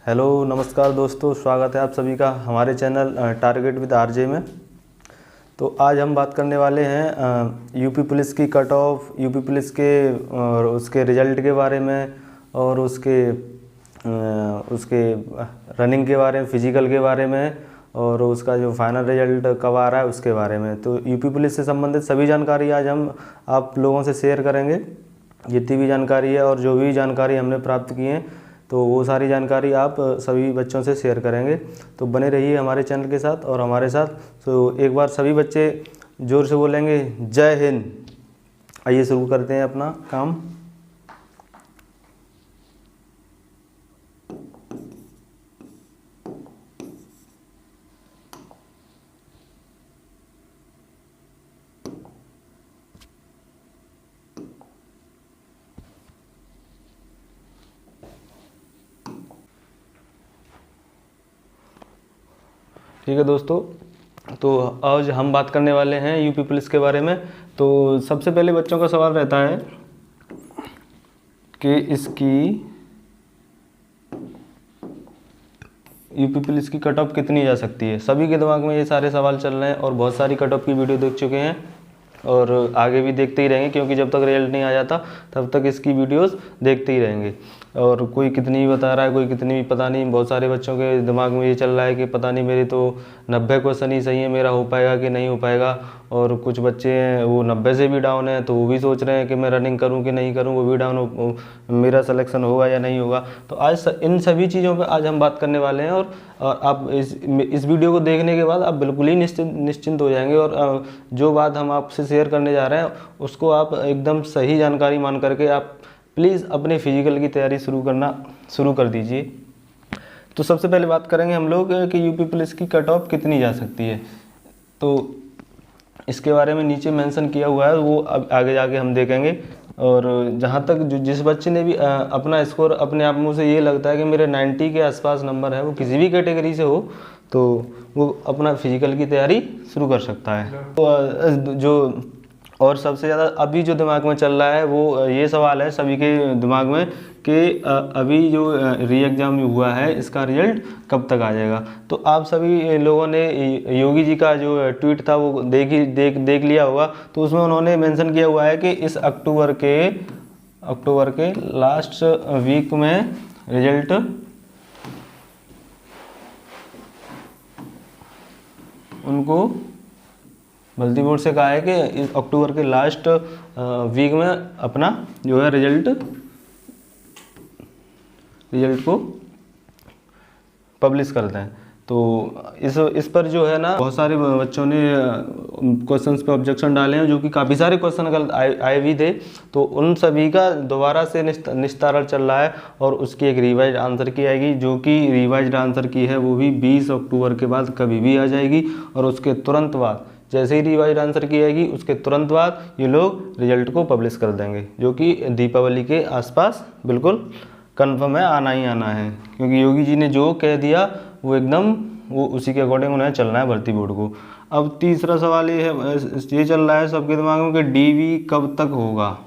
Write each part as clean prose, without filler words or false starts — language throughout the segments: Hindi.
हेलो नमस्कार दोस्तों, स्वागत है आप सभी का हमारे चैनल टारगेट विद आरजे में। तो आज हम बात करने वाले हैं यूपी पुलिस की कट ऑफ, यूपी पुलिस के और उसके रिज़ल्ट के बारे में और उसके रनिंग के बारे में, फिजिकल के बारे में और उसका जो फाइनल रिजल्ट कब आ रहा है उसके बारे में। तो यूपी पुलिस से संबंधित सभी जानकारी आज हम आप लोगों से शेयर करेंगे। जितनी भी जानकारी है और जो भी जानकारी हमने प्राप्त की है तो वो सारी जानकारी आप सभी बच्चों से शेयर करेंगे। तो बने रहिए हमारे चैनल के साथ और हमारे साथ। तो एक बार सभी बच्चे ज़ोर से बोलेंगे जय हिंद। आइए शुरू करते हैं अपना काम। ठीक है दोस्तों, तो आज हम बात करने वाले हैं यूपी पुलिस के बारे में। तो सबसे पहले बच्चों का सवाल रहता है कि इसकी यूपी पुलिस की कट ऑफ कितनी जा सकती है। सभी के दिमाग में ये सारे सवाल चल रहे हैं और बहुत सारी कट ऑफ की वीडियो देख चुके हैं और आगे भी देखते ही रहेंगे, क्योंकि जब तक रिजल्ट नहीं आ जाता तब तक इसकी वीडियोस देखते ही रहेंगे। और कोई कितनी बता रहा है, कोई कितनी भी पता नहीं। बहुत सारे बच्चों के दिमाग में ये चल रहा है कि पता नहीं मेरे तो 90 क्वेश्चन ही सही है, मेरा हो पाएगा कि नहीं हो पाएगा। और कुछ बच्चे हैं वो 90 से भी डाउन है, तो वो भी सोच रहे हैं कि मैं रनिंग करूं कि नहीं करूं, वो भी डाउन हो, मेरा सिलेक्शन होगा या नहीं होगा। तो आज इन सभी चीज़ों पे आज हम बात करने वाले हैं। और आप इस वीडियो को देखने के बाद आप बिल्कुल ही निश्चिंत हो जाएंगे और जो बात हम आपसे शेयर करने जा रहे हैं उसको आप एकदम सही जानकारी मान करके आप प्लीज़ अपने फिजिकल की तैयारी शुरू कर दीजिए। तो सबसे पहले बात करेंगे हम लोग कि यूपी पुलिस की कट ऑफ कितनी जा सकती है। तो इसके बारे में नीचे मेंशन किया हुआ है, वो अब आगे जाके हम देखेंगे। और जहाँ तक जिस बच्चे ने भी अपना स्कोर अपने आप में से ये लगता है कि मेरे 90 के आसपास नंबर है, वो किसी भी कैटेगरी से हो, तो वो अपना फिजिकल की तैयारी शुरू कर सकता है। तो जो और सबसे ज़्यादा अभी जो दिमाग में चल रहा है वो ये सवाल है सभी के दिमाग में कि अभी जो री एग्ज़ाम हुआ है इसका रिजल्ट कब तक आ जाएगा। तो आप सभी लोगों ने योगी जी का जो ट्वीट था वो देख लिया होगा। तो उसमें उन्होंने मेंशन किया हुआ है कि इस अक्टूबर के लास्ट वीक में रिजल्ट उनको भर्ती बोर्ड से कहा है कि इस अक्टूबर के लास्ट वीक में अपना जो है रिजल्ट को पब्लिश करते हैं। तो इस पर जो है ना बहुत सारे बच्चों ने क्वेश्चंस पे ऑब्जेक्शन डाले हैं, जो कि काफ़ी सारे क्वेश्चन गलत आए भी थे। तो उन सभी का दोबारा से निस्तारण चल रहा है और उसकी एक रिवाइज आंसर की आएगी, जो कि रिवाइज आंसर की है वो भी 20 अक्टूबर के बाद कभी भी आ जाएगी। और उसके तुरंत बाद जैसे ही रिवाइज आंसर की आएगी उसके तुरंत बाद ये लोग रिजल्ट को पब्लिश कर देंगे, जो कि दीपावली के आसपास बिल्कुल कंफर्म है, आना ही आना है। क्योंकि योगी जी ने जो कह दिया वो एकदम वो उसी के अकॉर्डिंग उन्हें चलना है भर्ती बोर्ड को। अब तीसरा सवाल ये चल रहा है सबके दिमाग में कि डीवी कब तक होगा,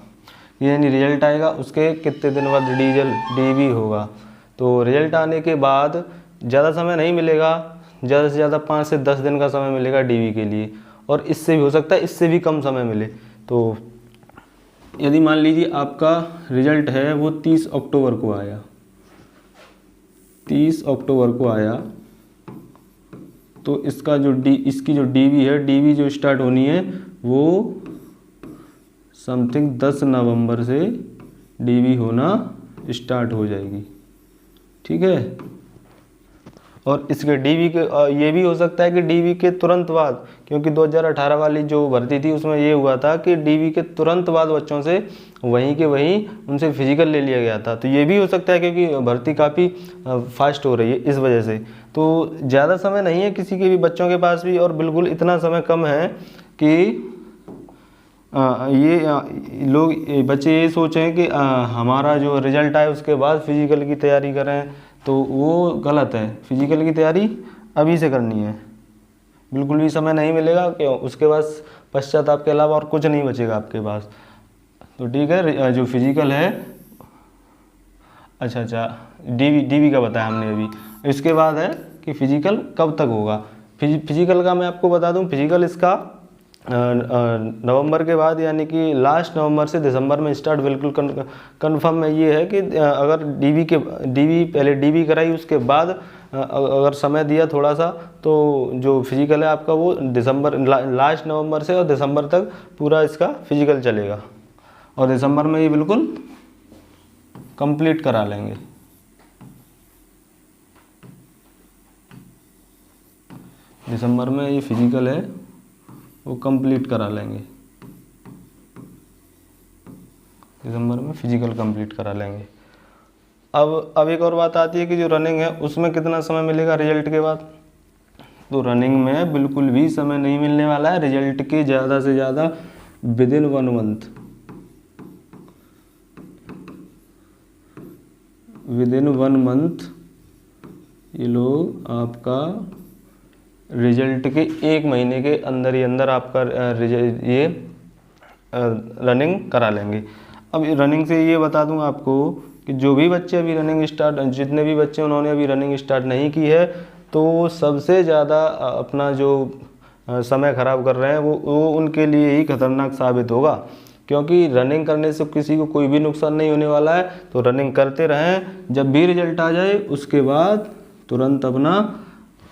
यानी रिजल्ट आएगा उसके कितने दिन बाद डीवी होगा। तो रिजल्ट आने के बाद ज़्यादा समय नहीं मिलेगा, ज़्यादा से ज़्यादा 5 से 10 दिन का समय मिलेगा डीवी के लिए, और इससे भी हो सकता है इससे भी कम समय मिले। तो यदि मान लीजिए आपका रिजल्ट है वो 30 अक्टूबर को आया, 30 अक्टूबर को आया, तो इसकी जो डीवी है, डीवी जो स्टार्ट होनी है वो समथिंग 10 नवंबर से डीवी होना स्टार्ट हो जाएगी। ठीक है। और इसके डीवी के ये भी हो सकता है कि डीवी के तुरंत बाद, क्योंकि 2018 वाली जो भर्ती थी उसमें ये हुआ था कि डीवी के तुरंत बाद बच्चों से वहीं के वहीं उनसे फिजिकल ले लिया गया था। तो ये भी हो सकता है क्योंकि भर्ती काफ़ी फास्ट हो रही है इस वजह से। तो ज़्यादा समय नहीं है किसी के भी बच्चों के पास भी, और बिल्कुल इतना समय कम है कि ये लोग बच्चे ये सोचें कि हमारा जो रिजल्ट आए उसके बाद फिजिकल की तैयारी करें, तो वो गलत है। फिजिकल की तैयारी अभी से करनी है, बिल्कुल भी समय नहीं मिलेगा क्यों, उसके बाद पश्चाताप के अलावा और कुछ नहीं बचेगा आपके पास। तो ठीक है, जो फिजिकल है अच्छा अच्छा, डीवी का बताया हमने अभी। इसके बाद है कि फिजिकल कब तक होगा। फिजिकल का मैं आपको बता दूं, फिजिकल इसका नवंबर के बाद यानी कि लास्ट नवंबर से दिसंबर में स्टार्ट बिल्कुल कंफर्म में ये है कि अगर डीवी पहले डीवी कराई उसके बाद अगर समय दिया थोड़ा सा तो जो फिजिकल है आपका वो दिसंबर लास्ट नवंबर से और दिसंबर तक पूरा इसका फिजिकल चलेगा और दिसंबर में ये बिल्कुल कंप्लीट करा लेंगे। दिसंबर में ये फिजिकल है वो कंप्लीट करा लेंगे, दिसंबर में फिजिकल कंप्लीट करा लेंगे। अब एक और बात आती है कि जो रनिंग है उसमें कितना समय मिलेगा रिजल्ट के बाद। तो रनिंग में बिल्कुल भी समय नहीं मिलने वाला है, रिजल्ट के ज़्यादा से ज़्यादा विदिन 1 मंथ, विदिन 1 मंथ ये लोग आपका रिजल्ट के 1 महीने के अंदर ही अंदर आपका ये रनिंग करा लेंगे। अब रनिंग से ये बता दूं आपको कि जो भी बच्चे अभी रनिंग स्टार्ट, जितने भी बच्चे उन्होंने अभी रनिंग स्टार्ट नहीं की है तो सबसे ज़्यादा अपना जो समय ख़राब कर रहे हैं वो उनके लिए ही खतरनाक साबित होगा, क्योंकि रनिंग करने से किसी को कोई भी नुकसान नहीं होने वाला है। तो रनिंग करते रहें, जब भी रिजल्ट आ जाए उसके बाद तुरंत अपना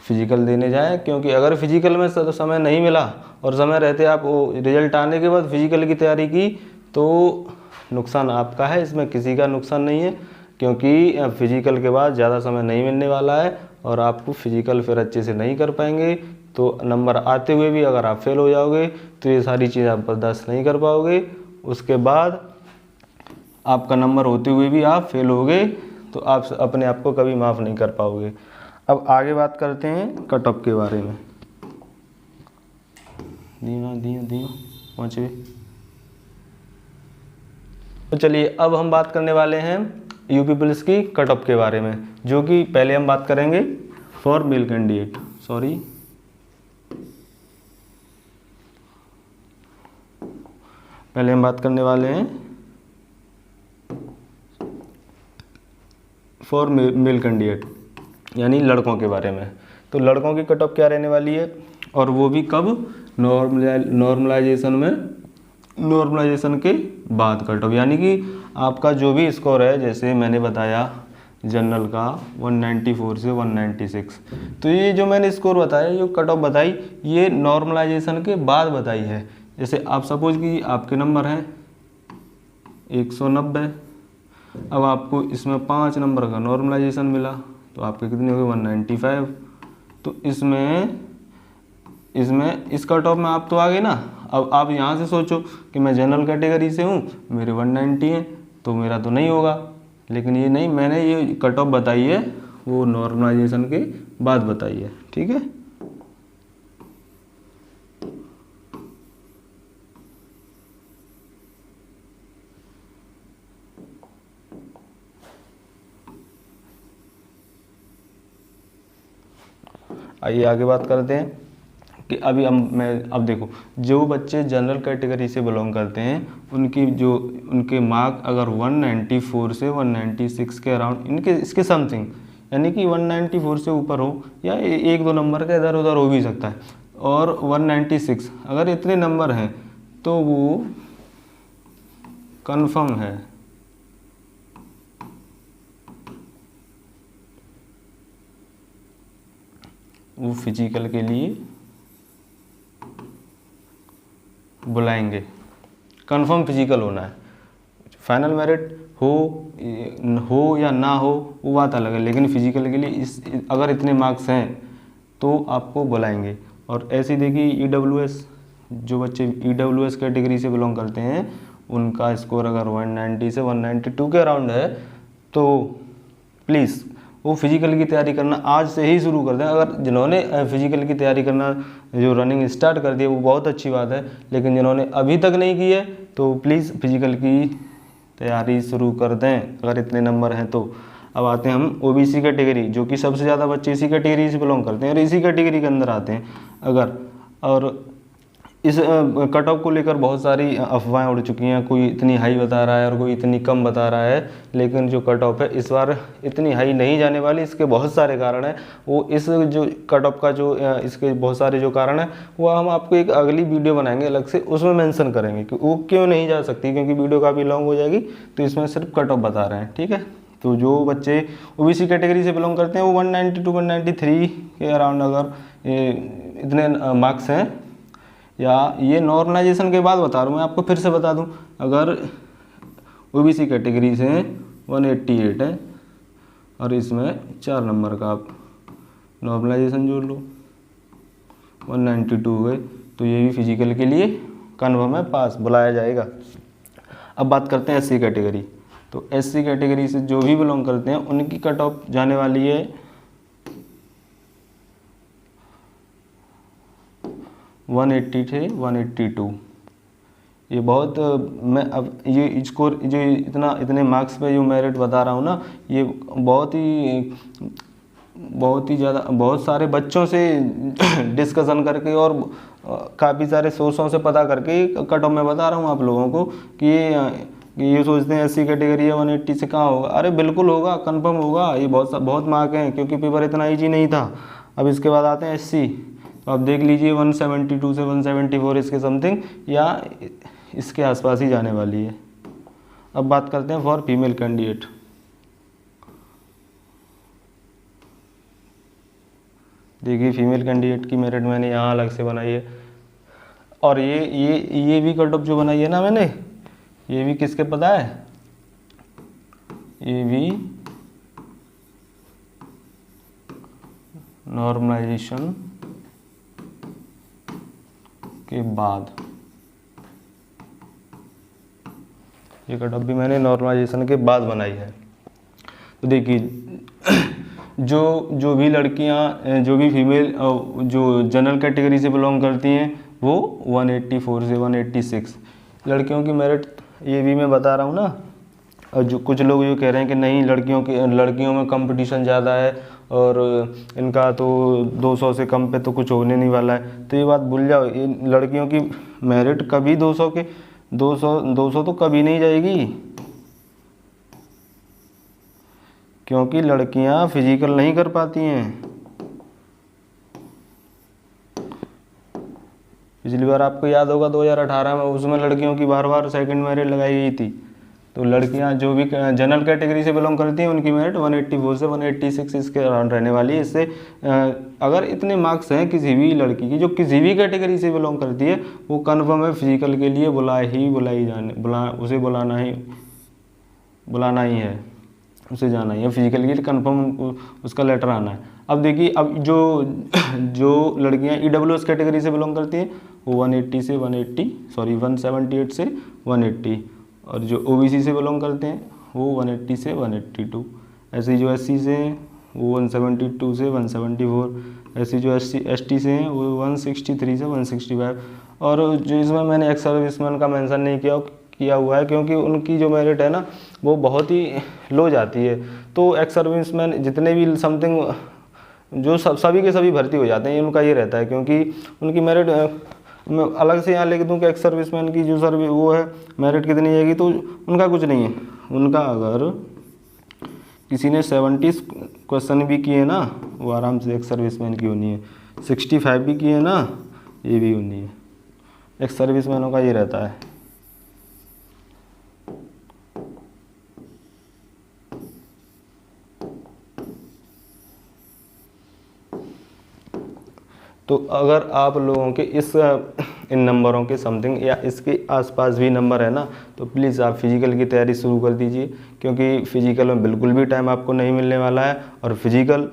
फिजिकल देने जाएं, क्योंकि अगर फिजिकल में समय नहीं मिला और समय रहते आप वो रिजल्ट आने के बाद फिजिकल की तैयारी की तो नुकसान आपका है, इसमें किसी का नुकसान नहीं है, क्योंकि फिजिकल के बाद ज़्यादा समय नहीं मिलने वाला है और आपको फिजिकल फिर अच्छे से नहीं कर पाएंगे। तो नंबर आते हुए भी अगर आप फेल हो जाओगे तो ये सारी चीज़ आप बर्दाश्त नहीं कर पाओगे, उसके बाद आपका नंबर होते हुए भी आप फेल होगे तो आप अपने आप को कभी माफ़ नहीं कर पाओगे। अब आगे बात करते हैं कट ऑफ के बारे में। दिया पहुँचे। तो चलिए अब हम बात करने वाले हैं यूपी पुलिस की कट ऑफ के बारे में, जो कि पहले हम बात करेंगे फॉर मेल कैंडिडेट, पहले हम बात करने वाले हैं फॉर मेल कैंडिडेट यानी लड़कों के बारे में। तो लड़कों की कट ऑफ क्या रहने वाली है और वो भी कब, नॉर्मलाइजेशन के बाद कट ऑफ, यानी कि आपका जो भी स्कोर है, जैसे मैंने बताया जनरल का 194 से 196, तो ये जो मैंने स्कोर बताया, जो कट ऑफ बताई, ये नॉर्मलाइजेशन के बाद बताई है। जैसे आप सपोज कि आपके नंबर हैं 190, अब आपको इसमें 5 नंबर का नॉर्मलाइजेशन मिला तो आपके कितने हो गए 195। तो इसमें इस कट ऑफ में आप तो आ गए ना। अब आप यहाँ से सोचो कि मैं जनरल कैटेगरी से हूँ, मेरे 190 हैं तो मेरा तो नहीं होगा, लेकिन ये नहीं, मैंने ये कट ऑफ बताई है वो नॉर्मलाइजेशन के बाद बताई है, ठीक है। आइए आगे बात करते हैं कि अब देखो, जो बच्चे जनरल कैटेगरी से बिलोंग करते हैं उनके मार्क अगर 194 से 196 के अराउंड, इसके समथिंग, यानी कि 194 से ऊपर हो या 1-2 नंबर का इधर उधर हो भी सकता है, और 196 अगर इतने नंबर हैं तो वो कंफर्म है वो फिजिकल के लिए बुलाएंगे। कंफर्म फिजिकल होना है, फाइनल मेरिट हो या ना हो वो बात अलग है, लेकिन फिजिकल के लिए अगर इतने मार्क्स हैं तो आपको बुलाएंगे। और ऐसे देखिए EWS, जो बच्चे EWS कैटेगरी से बिलोंग करते हैं उनका स्कोर अगर 190 से 192 के अराउंड है तो प्लीज़ वो फिजिकल की तैयारी करना आज से ही शुरू कर दें। अगर जिन्होंने फिजिकल की तैयारी करना जो रनिंग स्टार्ट कर दी है वो बहुत अच्छी बात है, लेकिन जिन्होंने अभी तक नहीं की है तो प्लीज़ फिजिकल की तैयारी शुरू कर दें अगर इतने नंबर हैं तो। अब आते हैं हम OBC कैटेगरी, जो कि सबसे ज़्यादा बच्चे इसी कैटेगरी से बिलोंग करते हैं और इसी कैटेगरी के अंदर आते हैं। और इस कट ऑफ को लेकर बहुत सारी अफवाहें उड़ चुकी हैं, कोई इतनी हाई बता रहा है और कोई इतनी कम बता रहा है, लेकिन जो कट ऑफ है इस बार इतनी हाई नहीं जाने वाली। इसके बहुत सारे कारण हैं, वो इस जो कट ऑफ का जो इसके बहुत सारे जो कारण हैं वो हम आपको एक अगली वीडियो बनाएंगे अलग से, उसमें मेंशन करेंगे कि वो क्यों नहीं जा सकती, क्योंकि वीडियो काफ़ी लॉन्ग हो जाएगी, तो इसमें सिर्फ कट ऑफ बता रहे हैं, ठीक है। तो जो बच्चे ओबीसी कैटेगरी से बिलोंग करते हैं वो 190 to 193 के अराउंड अगर इतने मार्क्स हैं, या ये नॉर्मलाइजेशन के बाद बता रहा हूँ मैं आपको, फिर से बता दूँ, अगर ओबीसी कैटेगरी से 188 है और इसमें 4 नंबर का आप नॉर्मलाइजेशन जोड़ लो 192 हो गए, तो ये भी फिजिकल के लिए कन्फर्म है, पास बुलाया जाएगा। अब बात करते हैं एससी कैटेगरी। तो एससी कैटेगरी से जो भी बिलोंग करते हैं उनकी कट ऑफ जाने वाली है 180 से 182। ये बहुत मैं अब ये स्कोर जो इतने मार्क्स पे जो मेरिट बता रहा हूँ ना, ये बहुत ही ज़्यादा बहुत सारे बच्चों से डिस्कशन करके और काफ़ी सारे सोर्सों से पता करके कट ऑफ में बता रहा हूँ आप लोगों को कि ये सोचते हैं एससी कैटेगरी है 180 से कहाँ होगा। अरे बिल्कुल होगा, कंफर्म होगा। ये बहुत मार्क हैं, क्योंकि पेपर इतना ईजी नहीं था। अब इसके बाद आते हैं एससी, तो आप देख लीजिए 172 से 174 इसके समथिंग या इसके आसपास ही जाने वाली है। अब बात करते हैं फॉर फीमेल कैंडिडेट। देखिए फीमेल कैंडिडेट की मेरिट मैंने यहाँ अलग से बनाई है, और ये भी कट ऑफ जो बनाई है ना मैंने, ये भी किसके पता है, ये भी नॉर्मलाइजेशन के बाद, ये कट ऑफ भी मैंने नॉर्मलाइजेशन के बाद बनाई है। तो देखिए जो भी लड़कियां, जो भी फीमेल जो जनरल कैटेगरी से बिलोंग करती हैं वो 184 से 186 लड़कियों की मेरिट, ये भी मैं बता रहा हूँ ना। और जो कुछ लोग ये कह रहे हैं कि नहीं लड़कियों में कंपटीशन ज़्यादा है और इनका तो 200 से कम पे तो कुछ होने नहीं वाला है, तो ये बात भूल जाओ। ये लड़कियों की मेरिट कभी 200 तो कभी नहीं जाएगी, क्योंकि लड़कियां फिजिकल नहीं कर पाती हैं। पिछली बार आपको याद होगा 2018 में, उसमें लड़कियों की बार सेकंड मेरिट लगाई गई थी। तो लड़कियां जो भी जनरल कैटेगरी से बिलोंग करती हैं उनकी मेरिट 184 से 186 इसके अराउंड रहने वाली है। इससे अगर इतने मार्क्स हैं किसी भी लड़की की जो किसी भी कैटेगरी से बिलोंग करती है, वो कन्फर्म है फिजिकल के लिए उसे बुलाना ही है, उसे जाना ही है फिजिकल के लिए, कन्फर्म उसका लेटर आना है। अब देखिए, अब जो लड़कियां ईडब्ल्यूएस कैटेगरी से बिलोंग करती हैं वो 178 से 180, और जो ओबीसी से बिलोंग करते हैं वो 180 से 182। ऐसे ही जो एससी से हैं वो 172 से 174, ऐसे जो एसटी से हैं वो 163 से 165। और जो इसमें मैंने एक्स सर्विसमैन का मेंशन नहीं किया हुआ है, क्योंकि उनकी जो मेरिट है ना वो बहुत ही लो जाती है। तो एक्स सर्विसमैन जितने भी समथिंग जो सभी के सभी भर्ती हो जाते हैं, उनका ये रहता है, क्योंकि उनकी मेरिट मैं अलग से यहाँ लिख दूँ कि एक्स सर्विसमैन की जो वो है मेरिट कितनी जाएगी, तो उनका कुछ नहीं है। उनका अगर किसी ने 70 क्वेश्चन भी किए ना, वो आराम से एक्स सर्विसमैन की होनी है। 65 भी किए ना, ये भी होनी है। एक्स सर्विसमैनों का ये रहता है। तो अगर आप लोगों के इन नंबरों के समथिंग या इसके आसपास भी नंबर है ना, तो प्लीज़ आप फिजिकल की तैयारी शुरू कर दीजिए, क्योंकि फिजिकल में बिल्कुल भी टाइम आपको नहीं मिलने वाला है। और फिजिकल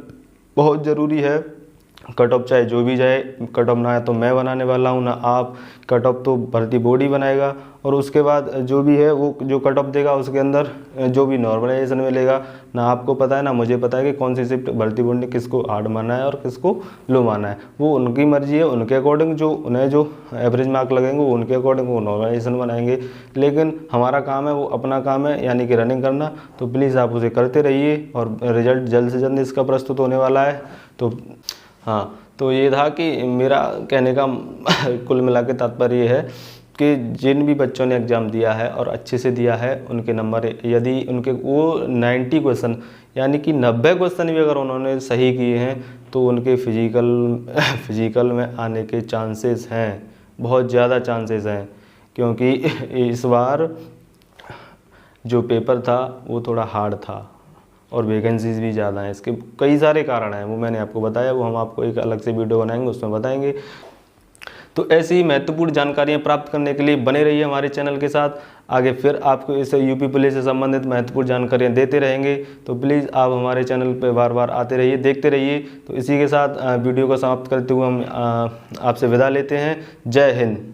बहुत ज़रूरी है। कट ऑफ चाहे जो भी जाए, कट ऑफ ना आए तो मैं बनाने वाला हूँ ना आप, कट ऑफ तो भर्ती बोर्ड ही बनाएगा। और उसके बाद जो भी है वो जो कट ऑफ देगा उसके अंदर जो भी नॉर्मलाइजेशन मिलेगा, ना आपको पता है ना मुझे पता है कि कौन सी शिफ्ट भर्ती बोर्ड ने किसको हार्ड माना है और किसको लो माना है। वो उनकी मर्जी है, उनके अकॉर्डिंग उन्हें जो एवरेज मार्क लगेंगे वो उनके अकॉर्डिंग वो नॉर्मलाइजेशन बनाएंगे। लेकिन हमारा काम है, वो अपना काम है, यानी कि रनिंग करना। तो प्लीज़ आप उसे करते रहिए और रिजल्ट जल्द से जल्द इसका प्रस्तुत होने वाला है। तो हाँ, तो ये था कि मेरा कहने का कुल मिला के तात्पर्य ये है कि जिन भी बच्चों ने एग्ज़ाम दिया है और अच्छे से दिया है, उनके नंबर यदि उनके वो 90 क्वेश्चन यानी कि 90 क्वेश्चन भी अगर उन्होंने सही किए हैं तो उनके फिजिकल में आने के चांसेस हैं, बहुत ज़्यादा चांसेस हैं। क्योंकि इस बार जो पेपर था वो थोड़ा हार्ड था और वैकेंसीज भी ज़्यादा हैं। इसके कई सारे कारण हैं, वो मैंने आपको बताया, वो हम आपको एक अलग से वीडियो बनाएंगे, उसमें बताएंगे। तो ऐसी ही महत्वपूर्ण जानकारियाँ प्राप्त करने के लिए बने रहिए हमारे चैनल के साथ। आगे फिर आपको इस यूपी पुलिस से संबंधित महत्वपूर्ण जानकारियाँ देते रहेंगे, तो प्लीज़ आप हमारे चैनल पर बार बार आते रहिए, देखते रहिए। तो इसी के साथ वीडियो को समाप्त करते हुए हम आपसे विदा लेते हैं। जय हिंद।